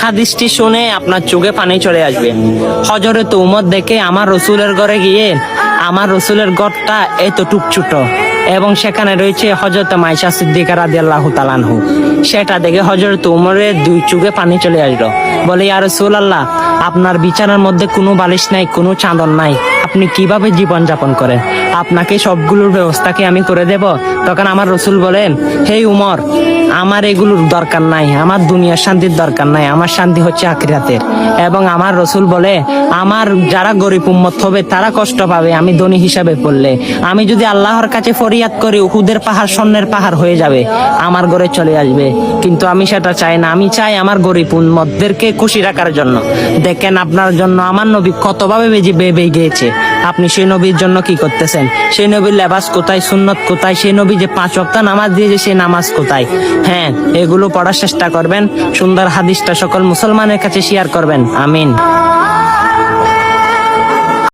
হাদিসটি শুনে আপনার চোখে পানি চলে আসবে। হযরত উমর দেখে আমার রসুলের ঘরে গিয়ে আমার রসুলের ঘরটা এতটুক ছোট এবং সেখানে রয়েছে হযরত মাইশা সিদ্দিকা রাদিয়াল্লাহু তাআলা আনহু। সেটা দেখে হযরত উমরের দুই চোখে পানি চলে আসলো। বলে, ইয়া রাসূলুল্লাহ, আপনার বিছানার মধ্যে কোনো বালিশ নাই, কোনো চাদর নাই, আপনি কিভাবে জীবন যাপন করেন? আপনাকে সবগুলোর ব্যবস্থা কি আমি করে দেব? তখন আমার রসুল বলেন, হে উমর, আমার এগুলোর দরকার নাই, আমার দুনিয়ার শান্তির দরকার নাই, আমার শান্তি হচ্ছে আখিরাতের। এবং আমার রসুল বলে, আমার যারা গরিব উম্মত হবে তারা কষ্ট পাবে আমি ধনী হিসাবে পড়লে। আমি যদি আল্লাহর কাছে ফরিয়াদ করি, উহুদের পাহাড় স্বর্ণের পাহাড় হয়ে যাবে, আমার ঘরে চলে আসবে। কিন্তু আমি সেটা চাই না, আমি চাই আমার গরিব উম্মতদেরকে খুশি রাখার জন্য। দেখেন আপনার জন্য আমার নবী কতভাবে বেবে গিয়েছে, আপনি সেই নবীর জন্য কি করতেছেন? সেই নবীর লেবাস কোথায়, সুন্নত কোথায়? সেই নবী যে 5 ওয়াক্ত নামাজ দিয়েছে, সেই নামাজ কোথায়? হ্যাঁ, এগুলো পড়ার চেষ্টা করবেন, সুন্দর হাদিসটা সকল মুসলমানের কাছে শেয়ার করবেন। আমিন।